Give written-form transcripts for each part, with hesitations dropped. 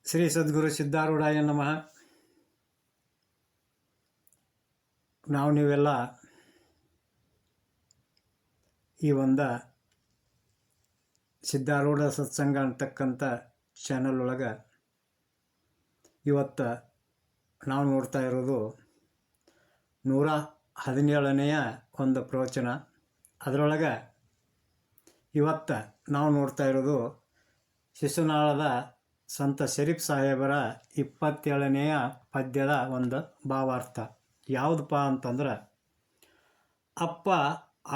ಶ್ರೀ ಸದ್ಗುರು ಸಿದ್ಧಾರೂಢಾಯ ನಮಃ. ನೀವೆಲ್ಲ ಈ ಒಂದು ಸಿದ್ಧಾರೂಢ ಸತ್ಸಂಗ ಅಂತಕ್ಕಂಥ ಚಾನಲ್ ಒಳಗೆ ಇವತ್ತು ನಾವು ನೋಡ್ತಾ ಇರೋದು 117ನೆಯ ಒಂದು ಪ್ರವಚನ. ಅದರೊಳಗೆ ಇವತ್ತು ನಾವು ನೋಡ್ತಾ ಇರೋದು ಶಿಶುನಾಳದ ಸಂತ ಶರೀಫ್ ಸಾಹೇಬರ 27ನೆಯ ಪದ್ಯದ ಒಂದು ಭಾವಾರ್ಥ. ಯಾವುದಪ್ಪ ಅಂತಂದ್ರೆ, ಅಪ್ಪ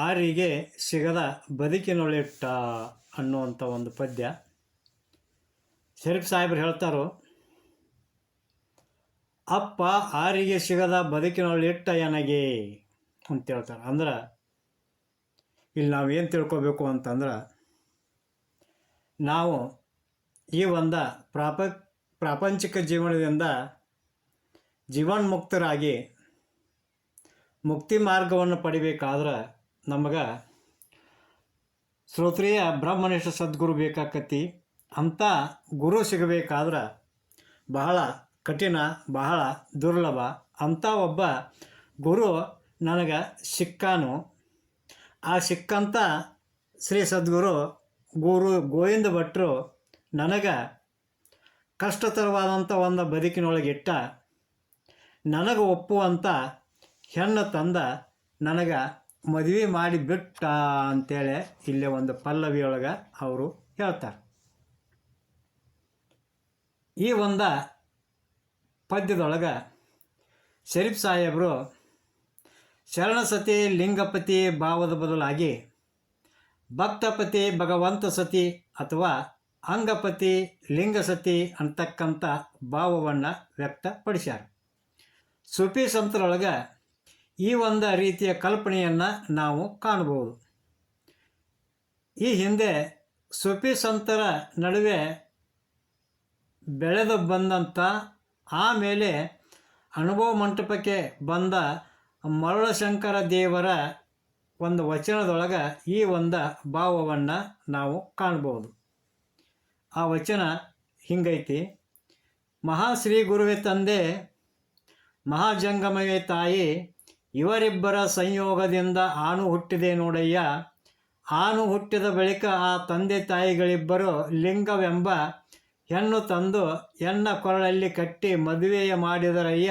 ಆರಿಗೆ ಸಿಗದ ಬದುಕಿನೊಳಿಟ್ಟ ಅನ್ನುವಂಥ ಒಂದು ಪದ್ಯ. ಶರೀಫ್ ಸಾಹೇಬ್ರು ಹೇಳ್ತಾರೋ, ಅಪ್ಪ ಆರಿಗೆ ಸಿಗದ ಬದುಕಿನೊಳಿಟ್ಟ ಎನಗೆ ಅಂತ ಹೇಳ್ತಾರೆ. ಅಂದ್ರೆ ಇಲ್ಲಿ ನಾವೇನು ತಿಳ್ಕೊಬೇಕು ಅಂತಂದ್ರೆ, ನಾವು ಈ ಒಂದು ಪ್ರಾಪಂಚಿಕ ಜೀವನದಿಂದ ಜೀವನ್ಮುಕ್ತರಾಗಿ ಮುಕ್ತಿ ಮಾರ್ಗವನ್ನು ಪಡಿಬೇಕಾದ್ರೆ ನಮಗೆ ಶ್ರೋತ್ರಿಯ ಬ್ರಹ್ಮನಿಷ್ಠ ಸದ್ಗುರು ಬೇಕಾಕತಿ. ಅಂಥ ಗುರು ಸಿಗಬೇಕಾದ್ರೆ ಬಹಳ ಕಠಿಣ, ಬಹಳ ದುರ್ಲಭ. ಅಂಥ ಒಬ್ಬ ಗುರು ನನಗೆ ಸಿಕ್ಕಾನು. ಆ ಸಿಕ್ಕಂಥ ಶ್ರೀ ಸದ್ಗುರು ಗುರು ಗೋವಿಂದ ಭಟ್ರು ನನಗೆ ಕಷ್ಟತರವಾದಂಥ ಒಂದು ಬದುಕಿನೊಳಗಿಟ್ಟ, ನನಗೆ ಒಪ್ಪುವಂಥ ಹೆಣ್ಣು ತಂದ, ನನಗೆ ಮದುವೆ ಮಾಡಿ ಬಿಟ್ಟ ಅಂತೇಳಿ ಇಲ್ಲೇ ಒಂದು ಪಲ್ಲವಿಯೊಳಗೆ ಅವರು ಹೇಳ್ತಾರೆ. ಈ ಒಂದು ಪದ್ಯದೊಳಗೆ ಶರೀಫ್ ಸಾಹೇಬರು ಶರಣಸತಿ ಲಿಂಗಪತಿ ಭಾವದ ಬದಲಾಗಿ ಭಕ್ತಪತಿ ಭಗವಂತ ಸತಿ ಅಥವಾ ಅಂಗಪತಿ ಲಿಂಗಸತಿ ಅಂತಕ್ಕಂಥ ಭಾವವನ್ನು ವ್ಯಕ್ತಪಡಿಸ್ಯಾರ. ಸೂಫಿ ಸಂತರೊಳಗೆ ಈ ಒಂದು ರೀತಿಯ ಕಲ್ಪನೆಯನ್ನು ನಾವು ಕಾಣಬಹುದು. ಈ ಹಿಂದೆ ಸೂಫಿ ಸಂತರ ನಡುವೆ ಬೆಳೆದು ಬಂದಂಥ, ಆಮೇಲೆ ಅನುಭವ ಮಂಟಪಕ್ಕೆ ಬಂದ ಮರುಳಶಂಕರ ದೇವರ ಒಂದು ವಚನದೊಳಗೆ ಈ ಒಂದು ಭಾವವನ್ನು ನಾವು ಕಾಣ್ಬೋದು. ಆ ವಚನ ಹಿಂಗೈತಿ: ಮಹಾಶ್ರೀ ಗುರುವೆ ತಂದೆ, ಮಹಾಜಂಗಮವೇ ತಾಯಿ, ಇವರಿಬ್ಬರ ಸಂಯೋಗದಿಂದ ಆಣು ಹುಟ್ಟಿದೆ ನೋಡಯ್ಯ. ಆಣು ಹುಟ್ಟಿದ ಬಳಿಕ ಆ ತಂದೆ ತಾಯಿಗಳಿಬ್ಬರು ಲಿಂಗವೆಂಬ ಹೆಣ್ಣು ತಂದು ಹೆಣ್ಣ ಕೊರಳಲ್ಲಿ ಕಟ್ಟಿ ಮದುವೆಯ ಮಾಡಿದರಯ್ಯ.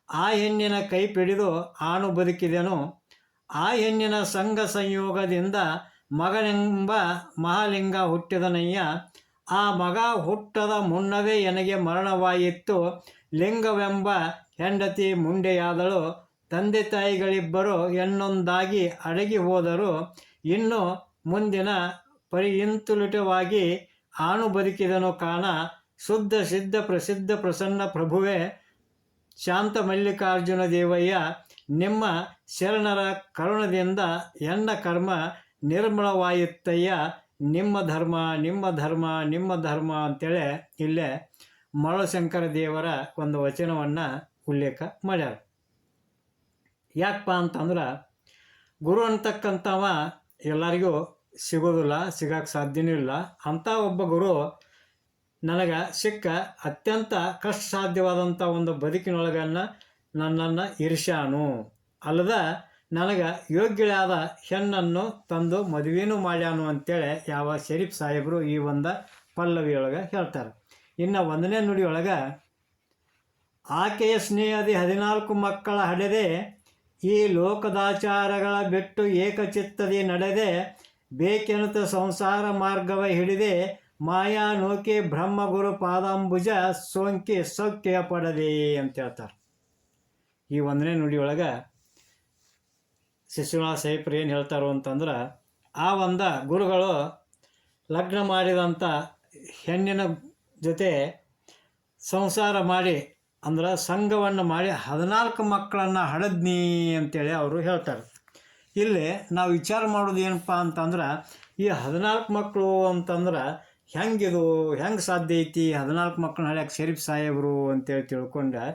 ಆ ಹೆಣ್ಣಿನ ಕೈ ಪಿಡಿದು ಆಣು ಬದುಕಿದೆನು. ಆ ಹೆಣ್ಣಿನ ಸಂಘ ಸಂಯೋಗದಿಂದ ಮಗನೆಂಬ ಮಹಾಲಿಂಗ ಹುಟ್ಟಿದನಯ್ಯ. ಆ ಮಗ ಹುಟ್ಟದ ಮುನ್ನವೇ ನನಗೆ ಮರಣವಾಯಿತು. ಲಿಂಗವೆಂಬ ಹೆಂಡತಿ ಮುಂಡೆಯಾದಳು. ತಂದೆ ತಾಯಿಗಳಿಬ್ಬರು ಹೆಣ್ಣೊಂದಾಗಿ ಅಡಗಿ ಹೋದರು. ಇನ್ನು ಮುಂದಿನ ಪರಿಯಿಂತುಲಿಟವಾಗಿ ಆಣು ಬದುಕಿದನು ಕಾಣ. ಶುದ್ಧ ಸಿದ್ಧ ಪ್ರಸಿದ್ಧ ಪ್ರಸನ್ನ ಪ್ರಭುವೇ ಶಾಂತ ಮಲ್ಲಿಕಾರ್ಜುನ ದೇವಯ್ಯ, ನಿಮ್ಮ ಶರಣರ ಕರುಣದಿಂದ ಎನ್ನ ಕರ್ಮ ನಿರ್ಮಲವಾಯಿತಯ್ಯ. ನಿಮ್ಮ ಧರ್ಮ ನಿಮ್ಮ ಧರ್ಮ ನಿಮ್ಮ ಧರ್ಮ ಅಂತೇಳಿ ಇಲ್ಲೇ ಮರುಳಶಂಕರ ದೇವರ ಒಂದು ವಚನವನ್ನು ಉಲ್ಲೇಖ ಮಾಡ್ಯಾರ. ಯಾಕಪ್ಪ ಅಂತಂದ್ರೆ, ಗುರು ಅಂತಕ್ಕಂಥವ ಎಲ್ಲರಿಗೂ ಸಿಗೋದಿಲ್ಲ, ಸಿಗಕ್ಕೆ ಸಾಧ್ಯನೂ ಇಲ್ಲ. ಅಂಥ ಒಬ್ಬ ಗುರು ನನಗೆ ಸಿಕ್ಕ ಅತ್ಯಂತ ಕಷ್ಟ ಸಾಧ್ಯವಾದಂಥ ಒಂದು ಬದುಕಿನೊಳಗನ್ನು ನನ್ನನ್ನು ಇರಿಸ್ಯಾನು. ಅಲ್ಲದ ನನಗೆ ಯೋಗ್ಯಳಾದ ಹೆಣ್ಣನ್ನು ತಂದು ಮದುವೆನೂ ಮಾಡ್ಯಾನು ಅಂತೇಳಿ ಯಾವ ಶರೀಫ್ ಸಾಹೇಬರು ಈ ಒಂದು ಪಲ್ಲವಿಯೊಳಗೆ ಹೇಳ್ತಾರೆ. ಇನ್ನು 1ನೇ ನುಡಿಯೊಳಗೆ, ಆಕೆಯ ಸ್ನೇಹದಿ 14 ಮಕ್ಕಳ ಹಡೆದೆ, ಈ ಲೋಕದಾಚಾರಗಳ ಬಿಟ್ಟು ಏಕಚಿತ್ತದಿ ನಡೆದೆ, ಬೇಕೆನುತ ಸಂಸಾರ ಮಾರ್ಗವ ಹಿಡಿದೆ, ಮಾಯಾ ನೌಕೆ ಬ್ರಹ್ಮಗುರು ಪಾದಾಂಬುಜ ಸೋಂಕಿ ಸೌಖ್ಯ ಪಡದೆ ಅಂತ ಹೇಳ್ತಾರೆ. ಈ 1ನೇ ನುಡಿಯೊಳಗೆ ಶಿಶುನಾಳ ಸಾಹೇಬ್ರು ಏನು ಹೇಳ್ತಾರೋ ಅಂತಂದ್ರೆ, ಆ ಒಂದು ಗುರುಗಳು ಲಗ್ನ ಮಾಡಿದಂಥ ಹೆಣ್ಣಿನ ಜೊತೆ ಸಂಸಾರ ಮಾಡಿ, ಅಂದ್ರೆ ಸಂಘವನ್ನು ಮಾಡಿ 14 ಮಕ್ಕಳನ್ನು ಹಡದ್ನಿ ಅಂತೇಳಿ ಅವರು ಹೇಳ್ತಾರೆ. ಇಲ್ಲಿ ನಾವು ವಿಚಾರ ಮಾಡೋದು ಏನಪ್ಪ ಅಂತಂದ್ರೆ, ಈ 14 ಮಕ್ಕಳು ಅಂತಂದ್ರೆ ಹೆಂಗೆ ಸಾಧ್ಯ ಐತಿ 14 ಮಕ್ಕಳನ್ನ ಹಡ್ಯಾಕೆ ಶರೀಫ್ ಸಾಹೇಬರು ಅಂತೇಳಿ ತಿಳ್ಕೊಂಡು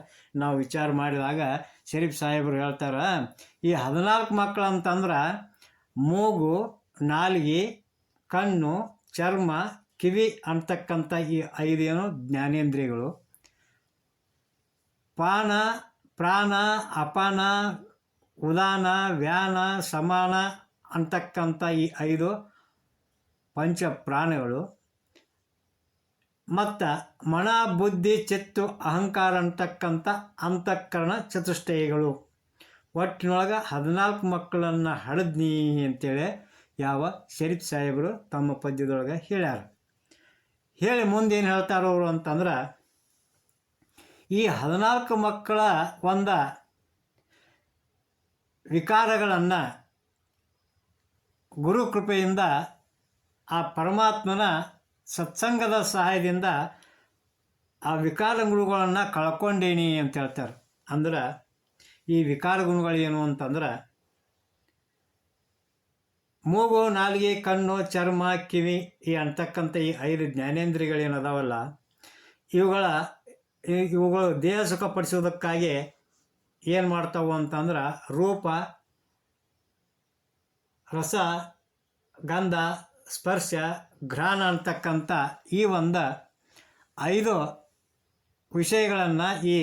ನಾವು ವಿಚಾರ ಮಾಡಿದಾಗ ಶರೀಫ್ ಸಾಹೇಬರು ಹೇಳ್ತಾರೆ, ಈ 14 ಮಕ್ಕಳು ಅಂತಂದ್ರೆ ಮೂಗು, ನಾಲಿಗೆ, ಕಣ್ಣು, ಚರ್ಮ, ಕಿವಿ ಅಂತಕ್ಕಂಥ ಈ 5 ಏನು ಜ್ಞಾನೇಂದ್ರಿಯಗಳು, ಪಾನ ಪ್ರಾಣ ಅಪಾನ ಉದಾನ ವ್ಯಾನ ಸಮಾನ ಅಂತಕ್ಕಂಥ ಈ 5 ಪಂಚ ಪ್ರಾಣಗಳು, ಮತ್ತು ಮನ ಬುದ್ಧಿ ಚಿತ್ತು ಅಹಂಕಾರ ಅಂತಕ್ಕಂಥ ಅಂತಃಕರಣ ಚತುಷ್ಟಯಗಳು. ಒಟ್ಟಿನೊಳಗೆ 14 ಮಕ್ಕಳನ್ನು ಹಡದ್ನಿ ಅಂತೇಳಿ ಯಾವ ಶರೀಫ್ ಸಾಹೇಬರು ತಮ್ಮ ಪದ್ಯದೊಳಗೆ ಹೇಳ್ಯಾರ. ಹೇಳಿ ಮುಂದೇನು ಹೇಳ್ತಾರೋ ಅವರು ಅಂತಂದ್ರೆ, ಈ 14 ಮಕ್ಕಳ ಒಂದು ವಿಕಾರಗಳನ್ನು ಗುರು ಕೃಪೆಯಿಂದ ಆ ಪರಮಾತ್ಮನ ಸತ್ಸಂಗದ ಸಹಾಯದಿಂದ ಆ ವಿಕಾರ ಗುಣಗಳನ್ನು ಕಳ್ಕೊಂಡೇನಿ ಅಂತ ಹೇಳ್ತಾರೆ. ಅಂದ್ರೆ ಈ ವಿಕಾರ ಗುಣಗಳು ಏನು ಅಂತಂದ್ರೆ, ಮೂಗು ನಾಲಿಗೆ ಕಣ್ಣು ಚರ್ಮ ಕಿವಿ ಈ ಅಂತಕ್ಕಂಥ ಈ 5 ಜ್ಞಾನೇಂದ್ರಿಯಗಳೇನದಾವಲ್ಲ, ಇವುಗಳು ದೇಹ ಸುಖಪಡಿಸೋದಕ್ಕಾಗಿ ಏನು ಮಾಡ್ತಾವು ಅಂತಂದ್ರೆ, ರೂಪ ರಸ ಗಂಧ ಸ್ಪರ್ಶ ಘ್ರಾಣ ಅಂತಕ್ಕಂಥ ಈ ಒಂದು 5 ವಿಷಯಗಳನ್ನು ಈ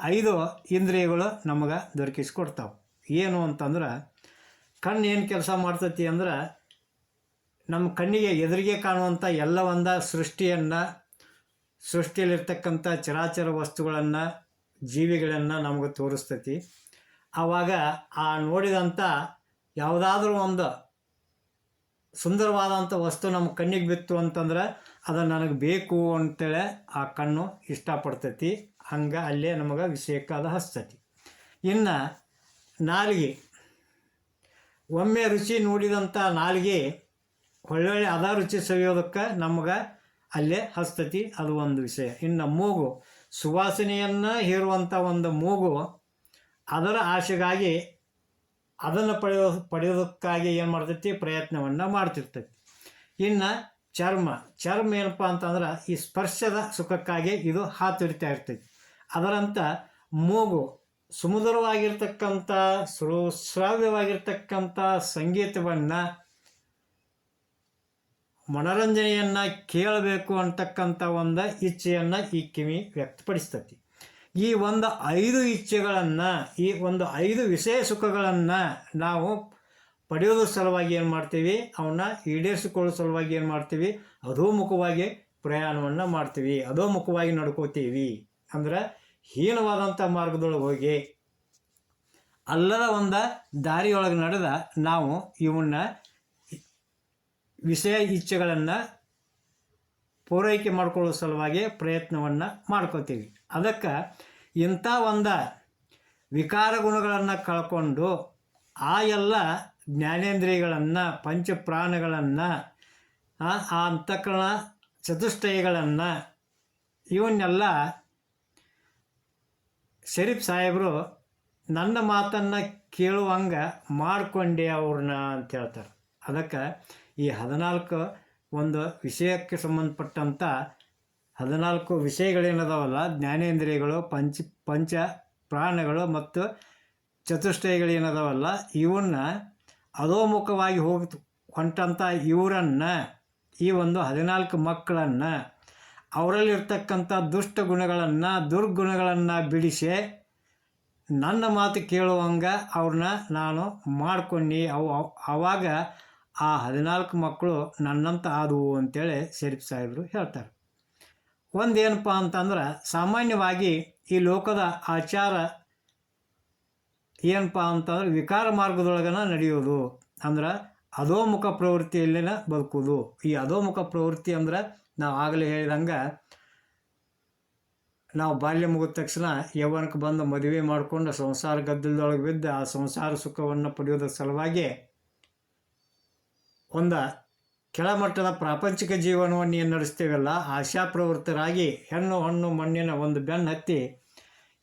5 ಇಂದ್ರಿಯಗಳು ನಮಗೆ ದೊರಕಿಸ್ಕೊಡ್ತಾವೆ. ಏನು ಅಂತಂದ್ರೆ, ಕಣ್ಣು ಏನು ಕೆಲಸ ಮಾಡ್ತೈತಿ ಅಂದ್ರೆ, ನಮ್ಮ ಕಣ್ಣಿಗೆ ಎದುರಿಗೆ ಕಾಣುವಂಥ ಎಲ್ಲ ಒಂದು ಸೃಷ್ಟಿಯಲ್ಲಿರ್ತಕ್ಕಂಥ ಚರಾಚರ ವಸ್ತುಗಳನ್ನು ಜೀವಿಗಳನ್ನು ನಮಗೆ ತೋರಿಸ್ತೈತಿ. ಆವಾಗ ಆ ನೋಡಿದಂಥ ಯಾವುದಾದ್ರೂ ಒಂದು ಸುಂದರವಾದಂಥ ವಸ್ತು ನಮ್ಮ ಕಣ್ಣಿಗೆ ಬಿತ್ತು ಅಂತಂದ್ರೆ ಅದು ನನಗೆ ಬೇಕು ಅಂತೇಳಿ ಆ ಕಣ್ಣು ಇಷ್ಟಪಡ್ತೈತಿ. ಹಂಗೆ ಅಲ್ಲೇ ನಮಗೆ ವಿಷಯಕ್ಕೆ ಅದು ಹಚ್ತೈತಿ. ಇನ್ನು ನಾಲಿಗೆ, ಒಮ್ಮೆ ರುಚಿ ನೋಡಿದಂಥ ನಾಲಿಗೆ ಒಳ್ಳೊಳ್ಳೆ ಅದ ರುಚಿ ಸವಿಯೋದಕ್ಕೆ ನಮಗೆ ಅಲ್ಲೇ ಹಚ್ತೈತಿ, ಅದು ಒಂದು ವಿಷಯ. ಇನ್ನು ಮೂಗು, ಸುವಾಸನೆಯನ್ನು ಹೀರುವಂಥ ಒಂದು ಮೂಗು ಅದರ ಆಶೆಗಾಗಿ ಅದನ್ನು ಪಡೆಯೋದಕ್ಕಾಗಿ ಏನು ಮಾಡ್ತೈತಿ, ಪ್ರಯತ್ನವನ್ನು ಮಾಡ್ತಿರ್ತೈತಿ. ಇನ್ನು ಚರ್ಮ ಏನಪ್ಪ ಅಂತಂದ್ರೆ, ಈ ಸ್ಪರ್ಶದ ಸುಖಕ್ಕಾಗಿ ಇದು ಹಾತೊರಿತಾ ಇರ್ತೈತಿ. ಅದರಂಥ ಮೂಗು ಸುಮಧುರವಾಗಿರ್ತಕ್ಕಂಥ ಶ್ರಾವ್ಯವಾಗಿರ್ತಕ್ಕಂಥ ಸಂಗೀತವನ್ನು ಮನೋರಂಜನೆಯನ್ನು ಕೇಳಬೇಕು ಅಂತಕ್ಕಂಥ ಒಂದು ಇಚ್ಛೆಯನ್ನು ಈ ಕಿವಿ ವ್ಯಕ್ತಪಡಿಸ್ತೈತಿ. ಈ ಒಂದು 5 ಇಚ್ಛೆಗಳನ್ನು, ಈ ಒಂದು 5 ವಿಷಯ ಸುಖಗಳನ್ನು ನಾವು ಪಡೆಯೋದ್ರ ಸಲುವಾಗಿ ಏನು ಮಾಡ್ತೀವಿ, ಅವನ್ನ ಈಡೇರಿಸಿಕೊಳ್ಳೋ ಸಲುವಾಗಿ ಏನು ಮಾಡ್ತೀವಿ, ಅಧೋಮುಖವಾಗಿ ಪ್ರಯಾಣವನ್ನು ಮಾಡ್ತೀವಿ, ಅಧೋಮುಖವಾಗಿ ನಡ್ಕೋತೀವಿ. ಅಂದ್ರೆ ಹೀನವಾದಂಥ ಮಾರ್ಗದೊಳಗೆ ಹೋಗಿ ಅಲ್ಲದ ಒಂದು ದಾರಿಯೊಳಗೆ ನಡೆದ ನಾವು ಇವನ್ನ ವಿಷಯ ಇಚ್ಛೆಗಳನ್ನು ಪೂರೈಕೆ ಮಾಡ್ಕೊಳ್ಳೋ ಸಲುವಾಗಿ ಪ್ರಯತ್ನವನ್ನು ಮಾಡ್ಕೋತೀವಿ. ಅದಕ್ಕೆ ಇಂಥ ಒಂದು ವಿಕಾರ ಗುಣಗಳನ್ನು ಕಳ್ಕೊಂಡು ಆ ಎಲ್ಲ ಜ್ಞಾನೇಂದ್ರಿಯಗಳನ್ನು ಪಂಚಪ್ರಾಣಗಳನ್ನು ಆ ಅಂತಃಕರಣ ಚತುಷ್ಟಯಗಳನ್ನು ಇವನ್ನೆಲ್ಲ ಶರೀಫ್ ಸಾಹೇಬರು ನನ್ನ ಮಾತನ್ನು ಕೇಳುವಂಗೆ ಮಾಡಿಕೊಂಡೆ ಅವ್ರನ್ನ ಅಂತ ಹೇಳ್ತಾರೆ. ಅದಕ್ಕೆ ಈ 14 ಒಂದು ವಿಷಯಕ್ಕೆ ಸಂಬಂಧಪಟ್ಟಂಥ 14 ವಿಷಯಗಳೇನದಾವಲ್ಲ, ಜ್ಞಾನೇಂದ್ರಿಯಗಳು ಪಂಚ ಪ್ರಾಣಗಳು ಮತ್ತು ಚತುಷ್ಟಯಗಳೇನದಾವಲ್ಲ, ಇವನ್ನ ಅಧೋಮುಖವಾಗಿ ಹೊಂಟಂಥ ಇವರನ್ನು, ಈ ಒಂದು 14 ಮಕ್ಕಳನ್ನು, ಅವರಲ್ಲಿರ್ತಕ್ಕಂಥ ದುಷ್ಟ ಗುಣಗಳನ್ನು ದುರ್ಗುಣಗಳನ್ನು ಬಿಡಿಸಿ ನನ್ನ ಮಾತು ಕೇಳುವಂಗೆ ಅವ್ರನ್ನ ನಾನು ಮಾಡ್ಕೊಂಡು ಆವಾಗ ಆ 14 ಮಕ್ಕಳು ನನ್ನಂತ ಆದವು ಅಂತೇಳಿ ಶರೀಫ್ ಸಾಹೇಬರು ಹೇಳ್ತಾರೆ. ಒಂದೇನಪ್ಪ ಅಂತಂದ್ರೆ, ಸಾಮಾನ್ಯವಾಗಿ ಈ ಲೋಕದ ಆಚಾರ ಏನಪ್ಪ ಅಂತಂದ್ರೆ ವಿಕಾರ ಮಾರ್ಗದೊಳಗನ ನಡೆಯೋದು, ಅಂದ್ರೆ ಅಧೋಮುಖ ಪ್ರವೃತ್ತಿಯಲ್ಲಿನ ಬದುಕೋದು. ಈ ಅಧೋಮುಖ ಪ್ರವೃತ್ತಿ ಅಂದ್ರೆ ನಾವು ಆಗಲೇ ಹೇಳಿದಂಗೆ, ನಾವು ಬಾಲ್ಯ ಮುಗಿದ ತಕ್ಷಣ ಯೌವನಕ್ಕೆ ಬಂದು ಮದುವೆ ಮಾಡಿಕೊಂಡು ಸಂಸಾರ ಗದ್ದಲದೊಳಗೆ ಬಿದ್ದು ಆ ಸಂಸಾರ ಸುಖವನ್ನು ಪಡೆಯೋದ್ರ ಸಲುವಾಗಿ ಒಂದು ಕೆಳಮಟ್ಟದ ಪ್ರಾಪಂಚಿಕ ಜೀವನವನ್ನು ಏನು ನಡೆಸ್ತೇವಲ್ಲ, ಆಶಾಪ್ರವೃತ್ತರಾಗಿ ಹೆಣ್ಣು ಹಣ್ಣು ಮಣ್ಣಿನ ಒಂದು ಬೆನ್ನು ಹತ್ತಿ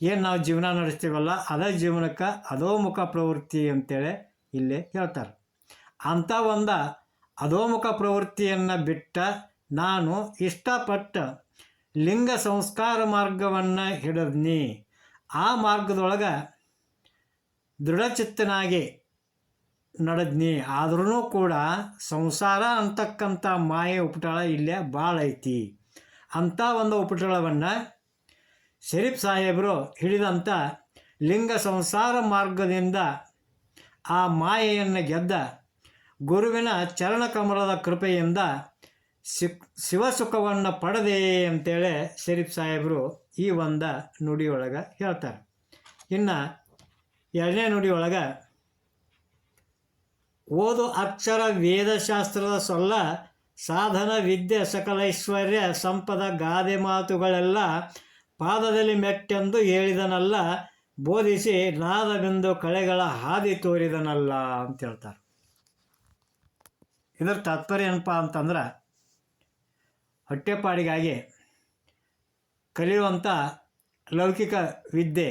ಏನು ನಾವು ಜೀವನ ನಡೆಸ್ತೀವಲ್ಲ, ಅದೇ ಜೀವನಕ್ಕೆ ಅಧೋಮುಖ ಪ್ರವೃತ್ತಿ ಅಂತೇಳಿ ಇಲ್ಲಿ ಹೇಳ್ತಾರೆ. ಅಂಥ ಒಂದು ಅಧೋಮುಖ ಪ್ರವೃತ್ತಿಯನ್ನು ಬಿಟ್ಟ ನಾನು ಇಷ್ಟಪಟ್ಟ ಲಿಂಗ ಸಂಸ್ಕಾರ ಮಾರ್ಗವನ್ನು ಹಿಡಿದ್ನಿ. ಆ ಮಾರ್ಗದೊಳಗೆ ದೃಢಚಿತ್ತನಾಗಿ ನಡೆದ್ನಿ, ಆದ್ರೂ ಕೂಡ ಸಂಸಾರ ಅಂತಕ್ಕಂಥ ಮಾಯೆ ಉಪಟಳ ಇಲ್ಲೇ ಭಾಳ ಐತಿ. ಅಂಥ ಒಂದು ಉಪಟಳವನ್ನು ಶರೀಫ್ ಸಾಹೇಬರು ಹಿಡಿದಂಥ ಲಿಂಗ ಸಂಸಾರ ಮಾರ್ಗದಿಂದ ಆ ಮಾಯೆಯನ್ನು ಗೆದ್ದ ಗುರುವಿನ ಚರಣಕಮಲದ ಕೃಪೆಯಿಂದ ಶಿವಸುಖವನ್ನು ಪಡೆದೆ ಅಂತೇಳಿ ಶರೀಫ್ ಸಾಹೇಬರು ಈ ಒಂದು ನುಡಿಯೊಳಗೆ ಹೇಳ್ತಾರೆ. ಇನ್ನು ಎರಡನೇ ನುಡಿಯೊಳಗೆ ಓದು ಅಕ್ಷರ ವೇದಶಾಸ್ತ್ರದ ಸೊಲ್ಲ ಸಾಧನ ವಿದ್ಯೆ ಸಕಲೈಶ್ವರ್ಯ ಸಂಪದ ಗಾದೆ ಮಾತುಗಳೆಲ್ಲ ಪಾದದಲ್ಲಿ ಮೆಟ್ಟೆಂದು ಹೇಳಿದನಲ್ಲ, ಬೋಧಿಸಿ ನಾದವೆಂದು ಕಳೆಗಳ ಹಾದಿ ತೋರಿದನಲ್ಲ ಅಂತ ಹೇಳ್ತಾರೆ. ಇದರ ತಾತ್ಪರ್ಯ ಏನಪ್ಪ ಅಂತಂದ್ರೆ, ಹೊಟ್ಟೆಪಾಡಿಗಾಗಿ ಕಲಿಯುವಂಥ ಲೌಕಿಕ ವಿದ್ಯೆ,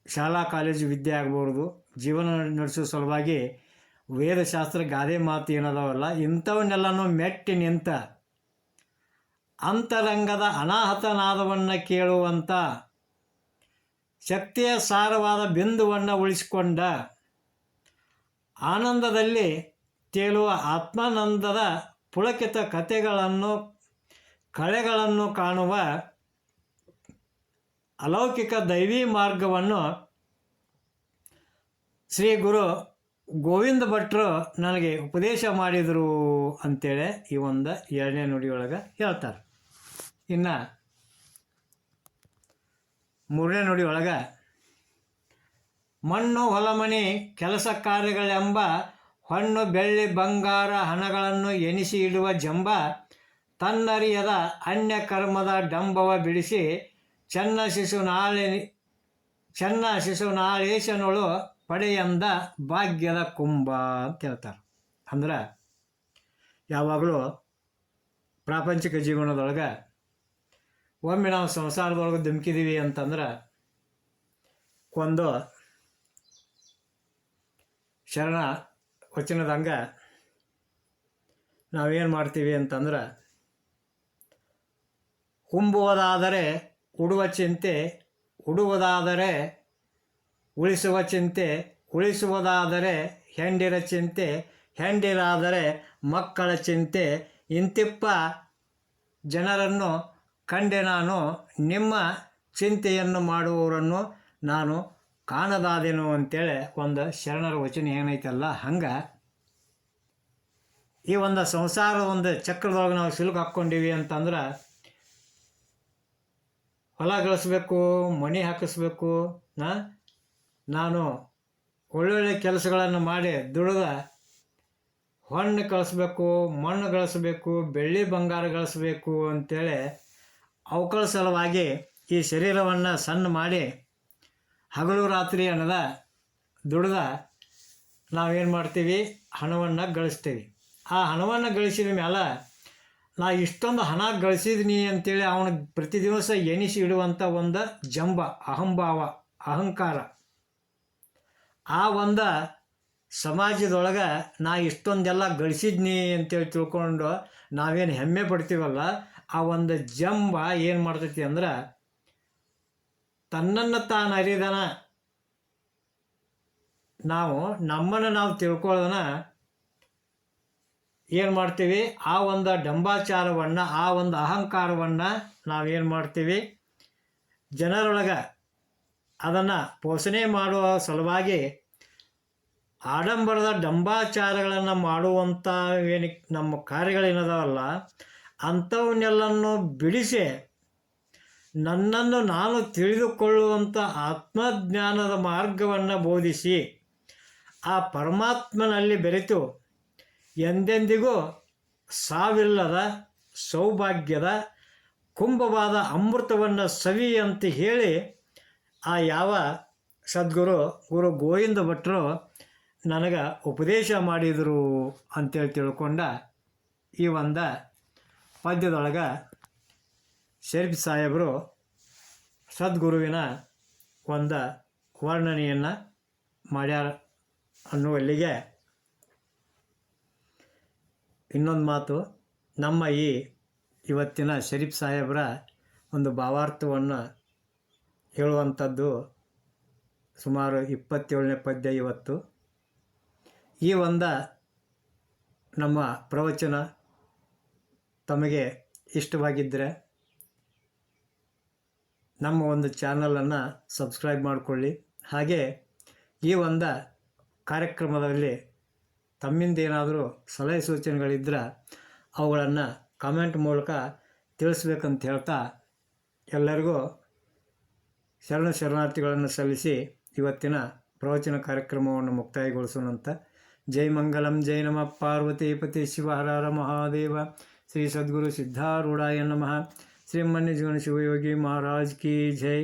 ಶಾಲಾ ಕಾಲೇಜು ವಿದ್ಯೆ ಆಗ್ಬೋದು, ಜೀವನ ನಡೆಸೋ ಸಲುವಾಗಿ ವೇದಶಾಸ್ತ್ರ ಗಾದೆ ಮಾತು ಏನದಾವಲ್ಲ, ಇಂಥವನ್ನೆಲ್ಲನೂ ಮೆಟ್ಟಿ ನಿಂತ ಅಂತರಂಗದ ಅನಾಹತನಾದವನ್ನು ಕೇಳುವಂಥ ಶಕ್ತಿಯ ಸಾರವಾದ ಬಿಂದುವನ್ನು ಉಳಿಸಿಕೊಂಡ ಆನಂದದಲ್ಲಿ ತೇಲುವ ಆತ್ಮಾನಂದದ ಪುಳಕಿತ ಕಥೆಗಳನ್ನು ಕಳೆಗಳನ್ನು ಕಾಣುವ ಅಲೌಕಿಕ ದೈವಿ ಮಾರ್ಗವನ್ನು ಶ್ರೀ ಗುರು ಗೋವಿಂದ ಭಟ್ರು ನನಗೆ ಉಪದೇಶ ಮಾಡಿದರು ಅಂತೇಳಿ ಈ ಒಂದು ಎರಡನೇ ನುಡಿಯೊಳಗೆ ಹೇಳ್ತಾರೆ. ಇನ್ನು ಮೂರನೇ ನುಡಿಯೊಳಗೆ ಮಣ್ಣು ಹೊಲಮಣಿ ಕೆಲಸ ಕಾರ್ಯಗಳೆಂಬ ಹೊಣ್ಣು ಬೆಳ್ಳಿ ಬಂಗಾರ ಹಣಗಳನ್ನು ಎನಿಸಿ ಇಡುವ ಜಂಬ ತನ್ನರಿಯದ ಅನ್ಯ ಕರ್ಮದ ಡಂಬವ ಬಿಡಿಸಿ ಚೆನ್ನ ಶಿಶುನಾಳೇಶನೊಳು ಪಡೆಯಂದ ಭಾಗ್ಯದ ಕುಂಭ ಅಂತ ಹೇಳ್ತಾರೆ. ಅಂದ್ರೆ ಯಾವಾಗಲೂ ಪ್ರಾಪಂಚಿಕ ಜೀವನದೊಳಗೆ ಒಮ್ಮೆ ನಾವು ಸಂಸಾರದೊಳಗೆ ಧುಮುಕಿದೀವಿ ಅಂತಂದ್ರೆ ಒಂದು ಶರಣ ವಚನದಂಗೆ ನಾವೇನು ಮಾಡ್ತೀವಿ ಅಂತಂದ್ರೆ, ಉಂಬುವುದಾದರೆ ಉಡುವ ಚಿಂತೆ, ಉಡುವುದಾದರೆ ಉಳಿಸುವ ಚಿಂತೆ, ಉಳಿಸುವುದಾದರೆ ಹೆಂಡಿರ ಚಿಂತೆ, ಹೆಂಡಿರಾದರೆ ಮಕ್ಕಳ ಚಿಂತೆ, ಇಂತಿಪ್ಪ ಜನರನ್ನು ಕಂಡೆ ನಾನು, ನಿಮ್ಮ ಚಿಂತೆಯನ್ನು ಮಾಡುವವರನ್ನು ನಾನು ಕಾಣದಾದೆನು ಅಂತೇಳಿ ಒಂದು ಶರಣರ ವಚನ ಏನೈತಲ್ಲ, ಹಂಗೆ ಈ ಒಂದು ಸಂಸಾರ ಒಂದು ಚಕ್ರದೊಳಗೆ ನಾವು ಸಿಲುಕು ಹಾಕ್ಕೊಂಡಿವಿ ಅಂತಂದ್ರೆ, ಹೊಲ ಗಳಿಸ್ಬೇಕು, ಮಣಿ ಹಾಕಿಸ್ಬೇಕು, ನಾನು ಒಳ್ಳೊಳ್ಳೆ ಕೆಲಸಗಳನ್ನು ಮಾಡಿ ದುಡಿದ ಹೊಣ್ಣು ಕಳಿಸ್ಬೇಕು, ಮಣ್ಣು ಗಳಿಸ್ಬೇಕು, ಬೆಳ್ಳಿ ಬಂಗಾರ ಗಳಿಸ್ಬೇಕು ಅಂತೇಳಿ ಅವುಗಳ ಸಲುವಾಗಿ ಈ ಶರೀರವನ್ನು ಸಣ್ಣ ಮಾಡಿ ಹಗಲು ರಾತ್ರಿ ಅನ್ನದ ದುಡ್ದ ನಾವೇನು ಮಾಡ್ತೀವಿ, ಹಣವನ್ನು ಗಳಿಸ್ತೀವಿ. ಆ ಹಣವನ್ನು ಗಳಿಸಿದ ಮೇಲೆ ನಾ ಇಷ್ಟೊಂದು ಹಣ ಗಳಿಸಿದ್ನಿ ಅಂತೇಳಿ ಅವನಿಗೆ ಪ್ರತಿ ದಿವಸ ಎನಿಸಿ ಇಡುವಂಥ ಒಂದು ಜಂಬ, ಅಹಂಭಾವ, ಅಹಂಕಾರ, ಆ ಒಂದು ಸಮಾಜದೊಳಗೆ ನಾ ಇಷ್ಟೊಂದೆಲ್ಲ ಗಳಿಸಿದ್ನಿ ಅಂತೇಳಿ ತಿಳ್ಕೊಂಡು ನಾವೇನು ಹೆಮ್ಮೆ ಪಡ್ತೀವಲ್ಲ, ಆ ಒಂದು ಜಂಬ ಏನು ಮಾಡ್ತೈತಿ ಅಂದ್ರೆ, ತನ್ನನ್ನು ತಾನು ಅರಿದನ ನಾವು ನಮ್ಮನ್ನು ನಾವು ತಿಳ್ಕೊಳ್ಳೋದನ ಏನು ಮಾಡ್ತೀವಿ, ಆ ಒಂದು ಡಂಬಾಚಾರವನ್ನು, ಆ ಒಂದು ಅಹಂಕಾರವನ್ನು ನಾವೇನು ಮಾಡ್ತೀವಿ, ಜನರೊಳಗೆ ಅದನ್ನು ಪೋಷಣೆ ಮಾಡುವ ಸಲುವಾಗಿ ಆಡಂಬರದ ಡಂಬಾಚಾರಗಳನ್ನು ಮಾಡುವಂಥ ಏನು ನಮ್ಮ ಕಾರ್ಯಗಳೇನದಾವಲ್ಲ, ಅಂಥವನ್ನೆಲ್ಲನ್ನು ಬಿಡಿಸಿ ನನ್ನನ್ನು ನಾನು ತಿಳಿದುಕೊಳ್ಳುವಂಥ ಆತ್ಮಜ್ಞಾನದ ಮಾರ್ಗವನ್ನು ಬೋಧಿಸಿ ಆ ಪರಮಾತ್ಮನಲ್ಲಿ ಬೆರೆತು ಎಂದೆಂದಿಗೂ ಸಾವಿಲ್ಲದ ಸೌಭಾಗ್ಯದ ಕುಂಭವಾದ ಅಮೃತವನ್ನು ಸವಿ ಅಂತ ಹೇಳಿ ಆ ಯಾವ ಸದ್ಗುರು ಗುರು ಗೋವಿಂದ ಭಟ್ರು ನನಗೆ ಉಪದೇಶ ಮಾಡಿದರು ಅಂತೇಳಿ ತಿಳ್ಕೊಂಡ ಈ ಒಂದು ಪದ್ಯದೊಳಗೆ ಶರೀಫ್ ಸಾಹೇಬರು ಸದ್ಗುರುವಿನ ಒಂದು ವರ್ಣನೆಯನ್ನು ಮಾಡ್ಯಾರ ಅನ್ನುವಲ್ಲಿಗೆ ಇನ್ನೊಂದು ಮಾತು, ನಮ್ಮ ಈ ಇವತ್ತಿನ ಶರೀಫ್ ಸಾಹೇಬರ ಒಂದು ಭಾವಾರ್ಥವನ್ನು ಹೇಳುವಂಥದ್ದು ಸುಮಾರು 27ನೇ ಪದ್ಯ ಇವತ್ತು. ಈ ಒಂದು ನಮ್ಮ ಪ್ರವಚನ ತಮಗೆ ಇಷ್ಟವಾಗಿದ್ದರೆ ನಮ್ಮ ಒಂದು ಚಾನಲನ್ನು ಸಬ್ಸ್ಕ್ರೈಬ್ ಮಾಡಿಕೊಳ್ಳಿ. ಹಾಗೆ ಈ ಒಂದು ಕಾರ್ಯಕ್ರಮದಲ್ಲಿ ತಮ್ಮಿಂದ ಏನಾದರೂ ಸಲಹೆ ಸೂಚನೆಗಳಿದ್ದರೆ ಅವುಗಳನ್ನು ಕಮೆಂಟ್ ಮೂಲಕ ತಿಳಿಸ್ಬೇಕಂತ ಹೇಳ್ತಾ ಎಲ್ಲರಿಗೂ ಶರಣಾರ್ಥಿಗಳನ್ನು ಸಲ್ಲಿಸಿ ಇವತ್ತಿನ ಪ್ರವಚನ ಕಾರ್ಯಕ್ರಮವನ್ನು ಮುಕ್ತಾಯಗೊಳಿಸೋಣಂತ. ಜೈ ಮಂಗಲಂ, ಜೈ ನಮಃ ಪಾರ್ವತೀಪತಿ ಶಿವ ಹರ ಹರ ಮಹಾದೇವ. ಶ್ರೀ ಸದ್ಗುರು ಸಿದ್ಧಾರೂಢಾಯ ನಮಃ. ಶ್ರೀ ಮನ್ಯ ಜೀವನ ಶಿವಯೋಗಿ ಮಹಾರಾಜ್ ಕಿ ಜೈ.